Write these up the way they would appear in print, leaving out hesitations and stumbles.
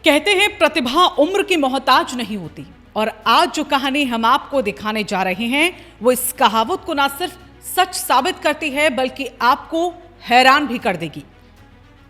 कहते हैं प्रतिभा उम्र की मोहताज नहीं होती। और आज जो कहानी हम आपको दिखाने जा रहे हैं वो इस कहावत को ना सिर्फ सच साबित करती है बल्कि आपको हैरान भी कर देगी।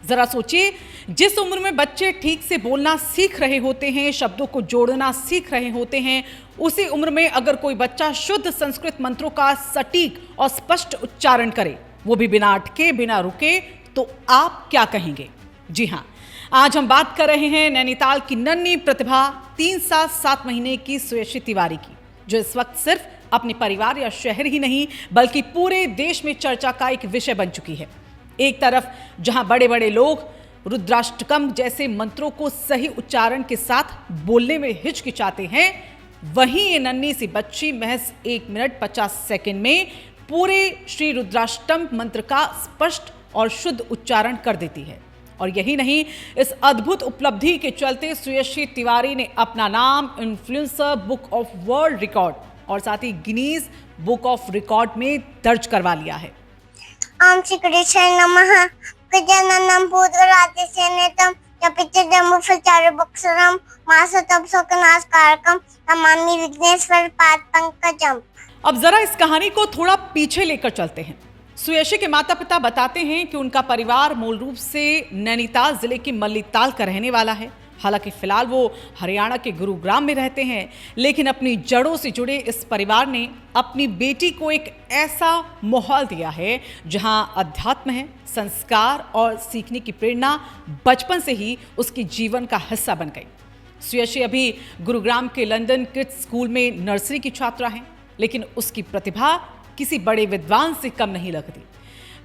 जरा सोचिए, जिस उम्र में बच्चे ठीक से बोलना सीख रहे होते हैं, शब्दों को जोड़ना सीख रहे होते हैं, उसी उम्र में अगर कोई बच्चा शुद्ध संस्कृत मंत्रों का सटीक और स्पष्ट उच्चारण करे, वो भी बिना अटके बिना रुके, तो आप क्या कहेंगे? जी हाँ, आज हम बात कर रहे हैं नैनीताल की नन्ही प्रतिभा 3 साल 7 महीने की सुयशी तिवारी की, जो इस वक्त सिर्फ अपने परिवार या शहर ही नहीं बल्कि पूरे देश में चर्चा का एक विषय बन चुकी है। एक तरफ जहां बड़े बड़े लोग रुद्राष्टकम जैसे मंत्रों को सही उच्चारण के साथ बोलने में हिचकिचाते हैं, वहीं ये नन्ही सी बच्ची महज 1 मिनट 50 सेकंड में पूरे श्री रुद्राष्टम मंत्र का स्पष्ट और शुद्ध उच्चारण कर देती है। और यही नहीं, इस अद्भुत उपलब्धि के चलते सुयशी तिवारी ने अपना नाम influencer book of world record और साथ ही गिनीज बुक ऑफ रिकॉर्ड में दर्ज करवा लिया है। ओम श्री कृष्णाय नमः। गजाननं भूतगणाधिसेवितं जपितजम्बूफलचारुभक्षणं मासतपशोकनाशकारकं नमामि विघ्नेश्वर पादपंकजम्। अब जरा इस कहानी को थोड़ा पीछे लेकर चलते हैं। सुयशी के माता पिता बताते हैं कि उनका परिवार मूल रूप से नैनीताल जिले की मल्लीताल का रहने वाला है। हालांकि फिलहाल वो हरियाणा के गुरुग्राम में रहते हैं, लेकिन अपनी जड़ों से जुड़े इस परिवार ने अपनी बेटी को एक ऐसा माहौल दिया है जहां अध्यात्म है, संस्कार और सीखने की प्रेरणा बचपन से ही उसके जीवन का हिस्सा बन गई। सुयशी अभी गुरुग्राम के लंदन किड्स स्कूल में नर्सरी की छात्रा है, लेकिन उसकी प्रतिभा किसी बड़े विद्वान से कम नहीं लगती।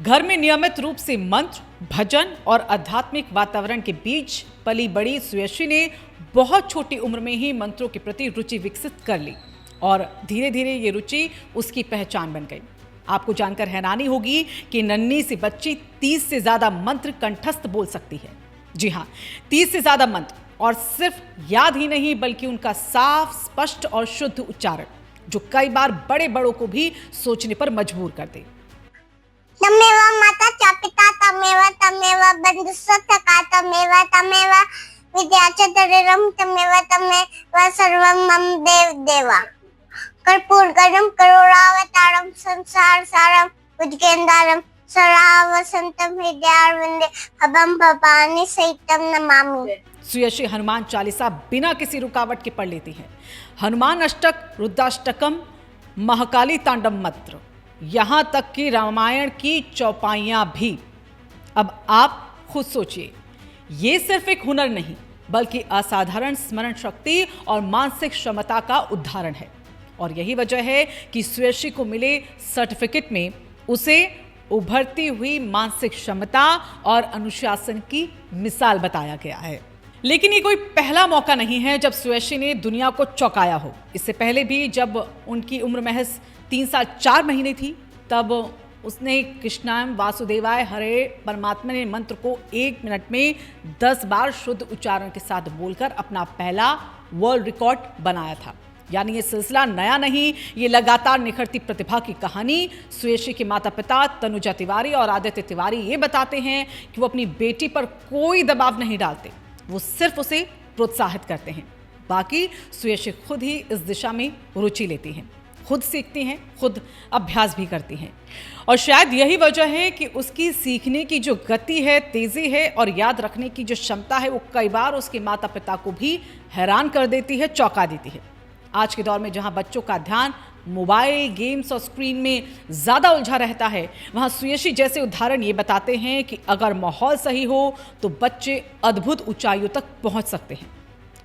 घर में नियमित रूप से मंत्र, भजन और आध्यात्मिक वातावरण के बीच पली बड़ी सुयशी ने बहुत छोटी उम्र में ही मंत्रों के प्रति रुचि विकसित कर ली और धीरे धीरे ये रुचि उसकी पहचान बन गई। आपको जानकर हैरानी होगी कि नन्ही सी बच्ची 30 से ज्यादा मंत्र कंठस्थ बोल सकती है। जी हाँ, 30 से ज्यादा मंत्र, और सिर्फ याद ही नहीं बल्कि उनका साफ, स्पष्ट और शुद्ध उच्चारण, जो कई बार बड़े बड़ों को भी सोचने पर मजबूर कर दे। तमेव माता च पिता तमेव बन्धुस्सखा तमेव विद्या च धैर्यं तमेव सर्वं मम देवा। कर्पूरगणं करुणावतारं संसार सारं भुजगेन्द्रं सदा वसन्तं हृदयारविन्दे भवं भवानी सहितं नमामि। सुयशी हनुमान चालीसा बिना किसी रुकावट के पढ़ लेती है। हनुमान अष्टक, रुद्राष्टकम, महाकाली तांडव मंत्र, यहां तक कि रामायण की चौपाइयां भी। अब आप खुद सोचिए, ये सिर्फ एक हुनर नहीं बल्कि असाधारण स्मरण शक्ति और मानसिक क्षमता का उदाहरण है। और यही वजह है कि सुयशी को मिले सर्टिफिकेट में उसे उभरती हुई मानसिक क्षमता और अनुशासन की मिसाल बताया गया है। लेकिन ये कोई पहला मौका नहीं है जब सुयशी ने दुनिया को चौंकाया हो। इससे पहले भी जब उनकी उम्र महज 3 साल 4 महीने थी, तब उसने कृष्णाय वासुदेवाय हरे परमात्मा मंत्र को 1 मिनट में 10 बार शुद्ध उच्चारण के साथ बोलकर अपना पहला वर्ल्ड रिकॉर्ड बनाया था। यानी ये सिलसिला नया नहीं, ये लगातार निखरती प्रतिभा की कहानी। सुयशी के माता पिता तनुजा तिवारी और आदित्य तिवारी ये बताते हैं कि वो अपनी बेटी पर कोई दबाव नहीं डालते, वो सिर्फ उसे प्रोत्साहित करते हैं। बाकी सुयशी खुद ही इस दिशा में रुचि लेती हैं, खुद सीखती हैं, खुद अभ्यास भी करती हैं। और शायद यही वजह है कि उसकी सीखने की जो गति है, तेज़ी है और याद रखने की जो क्षमता है, वो कई बार उसके माता पिता को भी हैरान कर देती है, चौंका देती है। आज के दौर में जहां बच्चों का ध्यान मोबाइल, गेम्स और स्क्रीन में ज़्यादा उलझा रहता है, वहाँ सुयशी जैसे उदाहरण ये बताते हैं कि अगर माहौल सही हो तो बच्चे अद्भुत ऊंचाइयों तक पहुँच सकते हैं।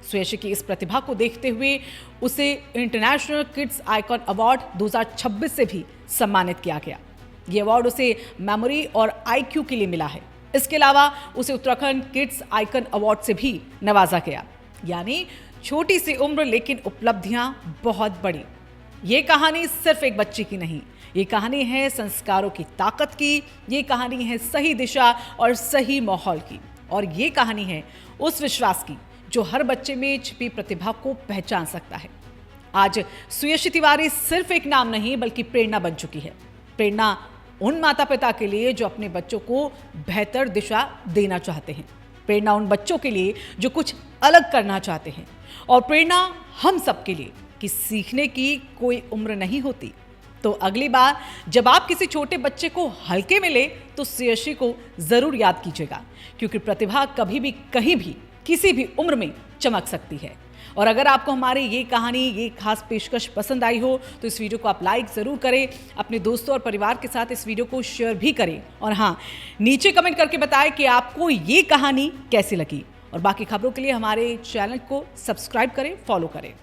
सुयशी की इस प्रतिभा को देखते हुए उसे इंटरनेशनल किड्स आइकॉन अवार्ड 2026 से भी सम्मानित किया गया। ये अवार्ड उसे मेमोरी और IQ के लिए मिला है। इसके अलावा उसे उत्तराखंड किड्स आइकन अवार्ड से भी नवाजा गया। यानी छोटी सी उम्र लेकिन उपलब्धियां बहुत बड़ी। ये कहानी सिर्फ एक बच्ची की नहीं, ये कहानी है संस्कारों की ताकत की, ये कहानी है सही दिशा और सही माहौल की, और ये कहानी है उस विश्वास की जो हर बच्चे में छिपी प्रतिभा को पहचान सकता है। आज सुयशी तिवारी सिर्फ एक नाम नहीं बल्कि प्रेरणा बन चुकी है। प्रेरणा उन माता पिता के लिए जो अपने बच्चों को बेहतर दिशा देना चाहते हैं। प्रेरणा उन बच्चों के लिए जो कुछ अलग करना चाहते हैं, और प्रेरणा हम सब के लिए कि सीखने की कोई उम्र नहीं होती। तो अगली बार जब आप किसी छोटे बच्चे को हल्के में ले तो श्रेयसी को ज़रूर याद कीजिएगा, क्योंकि प्रतिभा कभी भी कहीं भी किसी भी उम्र में चमक सकती है। और अगर आपको हमारी ये कहानी, ये खास पेशकश पसंद आई हो तो इस वीडियो को आप लाइक ज़रूर करें, अपने दोस्तों और परिवार के साथ इस वीडियो को शेयर भी करें, और हाँ, नीचे कमेंट करके बताएं कि आपको ये कहानी कैसी लगी। और बाकी खबरों के लिए हमारे चैनल को सब्सक्राइब करें, फॉलो करें।